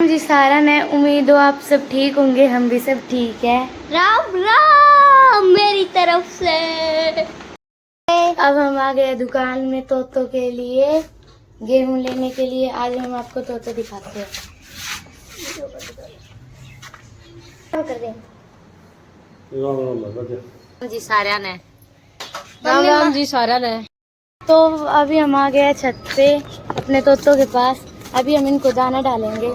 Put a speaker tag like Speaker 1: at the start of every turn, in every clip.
Speaker 1: जी सारा, मैं उम्मीद हो आप सब ठीक होंगे। हम भी सब ठीक है।
Speaker 2: राम राम मेरी तरफ से।
Speaker 1: अब हम आ गए दुकान में तोतों के लिए गेहूं लेने के लिए। आज हम आपको तोते दिखाते हैं। कर दें
Speaker 2: जी सारा ने
Speaker 1: राम राम जी सारा ने। तो अभी हम आ गए छत पे अपने तोतों के पास। अभी हम इनको दाना डालेंगे।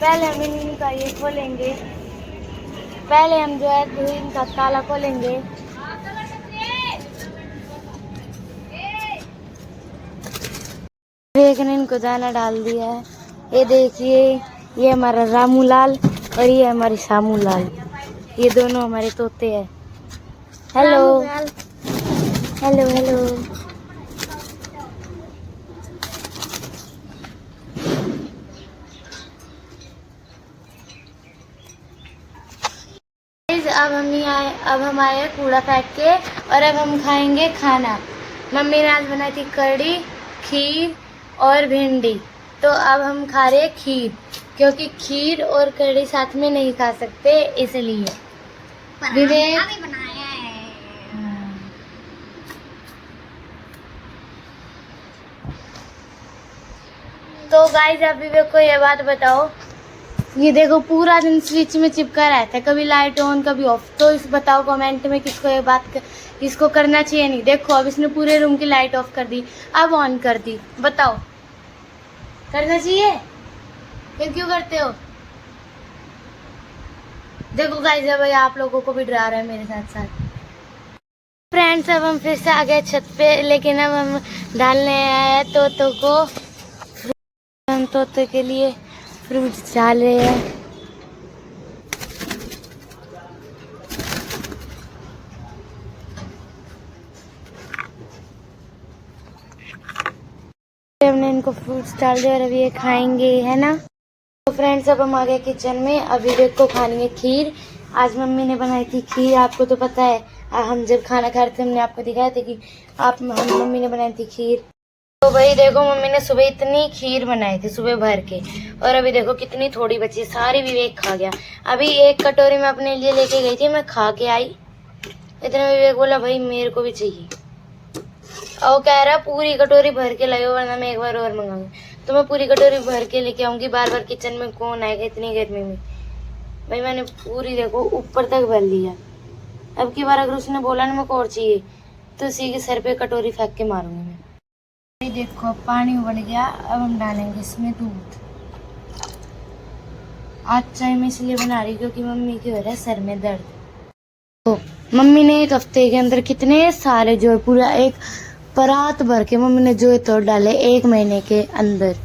Speaker 1: पहले हम इनका ये खोलेंगे। पहले हम जो है इनका ताला खोलेंगे। एक ने इनको दाना डाल दिया है। ये देखिए, ये हमारा रामू लाल और ये हमारी शामू लाल। ये दोनों हमारे तोते हैं। Hello hello hello. अब हम आए कूड़ा फेंक के और अब हम खाएंगे खाना। मम्मी ने आज बनाई थी कढ़ी, खीर और भिंडी। तो अब हम खा रहे हैं खीर, क्योंकि खीर और कढ़ी साथ में नहीं खा सकते, इसलिए विवेक
Speaker 2: बनाया है।
Speaker 1: तो गाइस, आप विवेक को ये बात बताओ, ये देखो पूरा दिन स्विच में चिपका रहता है, कभी लाइट ऑन कभी ऑफ। तो इस बताओ कमेंट में किसको ये इसको करना चाहिए नहीं। देखो अब इसने पूरे रूम की लाइट ऑफ कर दी, अब ऑन कर दी। बताओ करना चाहिए? फिर क्यों करते हो? देखो गाइस, अब आप लोगों को भी डरा रहा है मेरे साथ साथ। फ्रेंड्स, अब हम फिर से आ गए छत पे, लेकिन अब हम डालने आए हैं तोतों को। हम तोते के लिए फ्रूट्स डाल रहे हैं। हमने इनको फ्रूट्स डाल दिया और अभी ये खाएंगे, है ना। तो फ्रेंड्स, अब हम आ गए किचन में। अभी विवेक को खानी है खीर। आज मम्मी ने बनाई थी खीर, आपको तो पता है। हम जब खाना खा रहे थे हमने आपको दिखाया था कि मम्मी ने बनाई थी खीर। तो भाई देखो, मम्मी ने सुबह इतनी खीर बनाई थी सुबह भर के, और अभी देखो कितनी थोड़ी बची, सारी विवेक खा गया। अभी एक कटोरी में अपने लिए लेके गई थी, मैं खा के आई। इतने में विवेक बोला भाई मेरे को भी चाहिए, और कह रहा पूरी कटोरी भर के लाओ वरना मैं एक बार और मंगाऊंगी। तो मैं पूरी कटोरी भर के लेके आऊंगी। बार बार किचन में कौन आएगा इतनी गर्मी में। भाई मैंने पूरी देखो ऊपर तक भर लिया। अब की बार अगर उसने बोला ना मेरे को और चाहिए, तो उसी के सर पे कटोरी फेंक के मारूंगी मैं। देखो पानी उबल गया। अब हम डालेंगे इसमें दूध। आज चाय मैं इसलिए बना रही क्योंकि मम्मी की हो रहा है सर में दर्द। तो मम्मी ने एक हफ्ते के अंदर कितने सारे जो पूरा एक परात भर के मम्मी ने जो तोड़ डाले। एक महीने के अंदर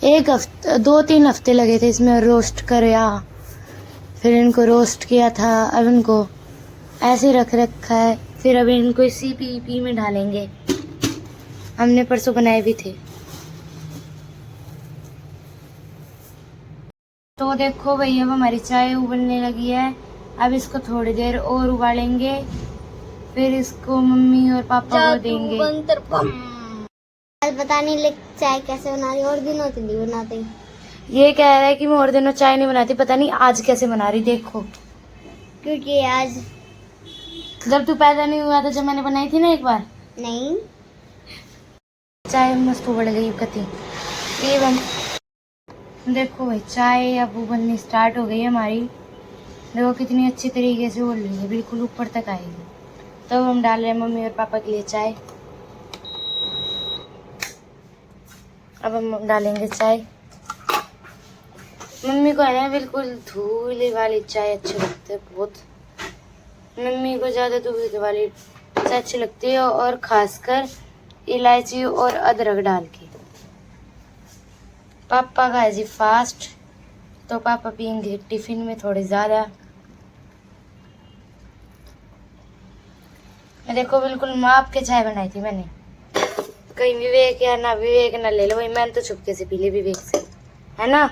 Speaker 1: एक हफ्ते 2-3 हफ्ते लगे थे इसमें रोस्ट करया। फिर इनको रोस्ट किया था। अब इनको ऐसे रख रखा है। फिर अब इनको इसी पी में डालेंगे। हमने परसों बनाए भी थे। तो देखो भैया, अब हमारी चाय उबलने लगी है। अब इसको थोड़ी देर और उबालेंगे, फिर इसको मम्मी और पापा को देंगे।
Speaker 2: पता नहीं लेक चाय कैसे बना रही, और दिनों से नहीं बनाते।
Speaker 1: ये कह रहा है कि मैं और दिनों चाय नहीं बनाती, पता नहीं आज कैसे बना रही। देखो
Speaker 2: क्योंकि आज
Speaker 1: जब तू पैदा नहीं हुआ था, जब मैंने बनाई थी ना एक बार,
Speaker 2: नहीं
Speaker 1: चाय मस्त उबल गई कती एवं। देखो भाई, चाय अब उबलनी स्टार्ट हो गई है हमारी। देखो कितनी अच्छी तरीके से उबल रही है, बिल्कुल ऊपर तक आएगी। तो हम डाल रहे हैं मम्मी और पापा के लिए चाय। अब हम डालेंगे चाय। मम्मी को है ना बिल्कुल धूल वाली चाय अच्छी लगती है बहुत। मम्मी को ज़्यादा दूध वाली चाय अच्छी लगती है, और खासकर इलायची और अदरक डाल के। पापा का है जी फास्ट, तो पापा पियेंगे टिफिन में थोड़ी ज़्यादा। देखो बिल्कुल माप के चाय बनाई थी मैंने। कहीं विवेक या ना विवेक ना ले लो भाई, मैंने तो चुपके से पी ली विवेक से, है ना।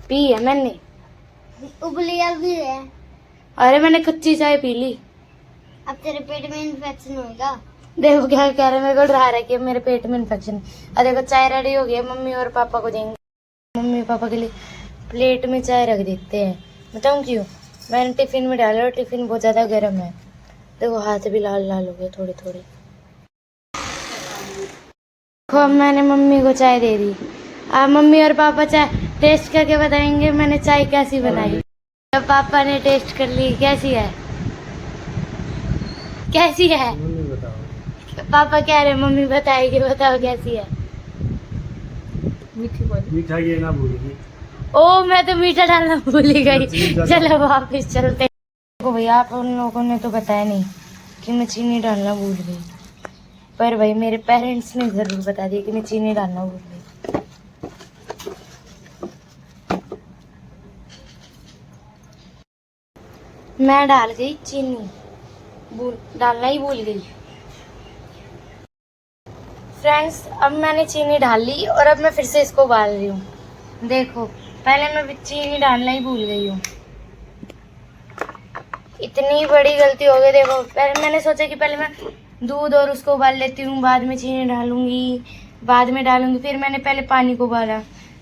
Speaker 1: पी है मैंने,
Speaker 2: उबली अभी है।
Speaker 1: अरे मैंने कच्ची चाय पी ली।
Speaker 2: अब तेरे पेट में इन्फेक्शन होएगा।
Speaker 1: देखो क्या कह रहे हैं, मेरे को डरा रहा है कि मेरे पेट में इन्फेक्शन। और देखो चाय रेडी हो गई है, मम्मी और पापा को देंगे। मम्मी पापा के लिए प्लेट में चाय रख देते हैं। बताऊँ क्यों? मैंने टिफिन में डाला और टिफिन बहुत ज़्यादा गर्म है। देखो हाथ भी लाल लाल हो गए थोड़े थोड़े। देखो अब मैंने मम्मी को चाय दे दी। अब मम्मी और पापा चाय टेस्ट करके बताएंगे मैंने चाय कैसी बनाई। अब पापा ने टेस्ट कर ली, कैसी है? कैसी है? पापा कह रहे मम्मी बताएगी, बताओ कैसी है?
Speaker 3: मीठा ये ना भूलिए।
Speaker 1: ओ मैं तो मीठा डालना भूल ही गई। चलो वापस चलते। देखो भैया आप उन लोगों ने तो बताया नहीं कि मैं चीनी डालना भूल गई, पर भाई मेरे पेरेंट्स ने जरूर बता दिया कि मैं चीनी डालना भूल गई। मैं डाल गई चीनी, डालना ही भूल गई। फ्रेंड्स अब मैंने चीनी डाल ली और अब मैं फिर से इसको उबाल रही हूँ। देखो पहले मैं चीनी डालना ही भूल गई हूँ, इतनी बड़ी गलती हो गई। देखो पहले मैंने सोचा कि पहले मैं दूध और उसको उबाल लेती हूँ, बाद में चीनी डालूंगी, बाद में डालूंगी। फिर मैंने पहले पानी को उबाला,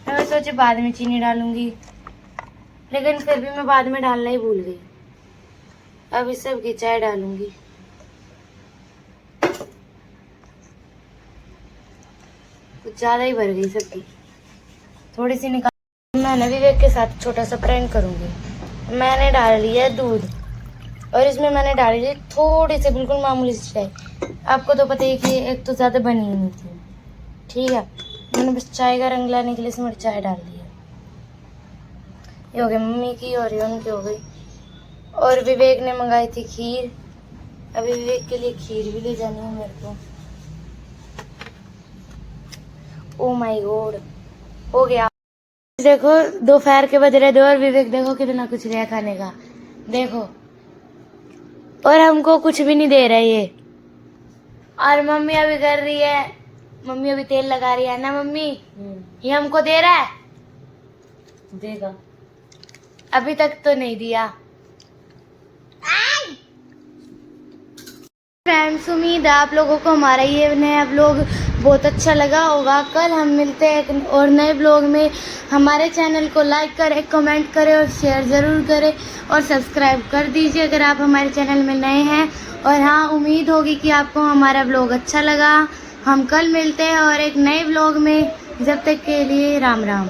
Speaker 1: मैं सोची बाद में चीनी डालूंगी, लेकिन फिर भी मैं बाद में डालना ही भूल गई। अब इस सब की चाय डालूंगी। कुछ ज़्यादा ही भर गई सब्जी, थोड़ी सी निकाल। मैं विवेक के साथ छोटा सा प्रैंक करूंगी। मैंने डाल लिया दूध और इसमें मैंने डाली है थोड़ी सी बिल्कुल मामूली सी चाय। आपको तो पता ही कि एक तो ज़्यादा बनी ही नहीं थी, ठीक है। मैंने बस चाय का रंग लाने के लिए इसमें चाय डाल दिया। ये हो गई मम्मी की और ये उनकी हो गई। और विवेक ने मंगाई थी खीर, अभी विवेक के लिए खीर भी ले जानी है मेरे को। ओ माय गॉड, हो गया। देखो दोपहर के बज रहे 2 और विवेक देखो कितना कुछ लिया खाने का, देखो। और हमको कुछ भी नहीं दे रही है। और मम्मी अभी कर रही है, मम्मी अभी तेल लगा रही है ना मम्मी। ये हमको दे रहा है? देगा। अभी तक तो नहीं दिया। फ्रेंड्स उम्मीद है आप लोगों को हमारा ये नया ब्लॉग बहुत अच्छा लगा होगा। कल हम मिलते हैं एक और नए ब्लॉग में। हमारे चैनल को लाइक करें, कमेंट करें और शेयर ज़रूर करें और सब्सक्राइब कर दीजिए अगर आप हमारे चैनल में नए हैं। और हाँ, उम्मीद होगी कि आपको हमारा ब्लॉग अच्छा लगा। हम कल मिलते हैं और एक नए ब्लॉग में। जब तक के लिए राम राम।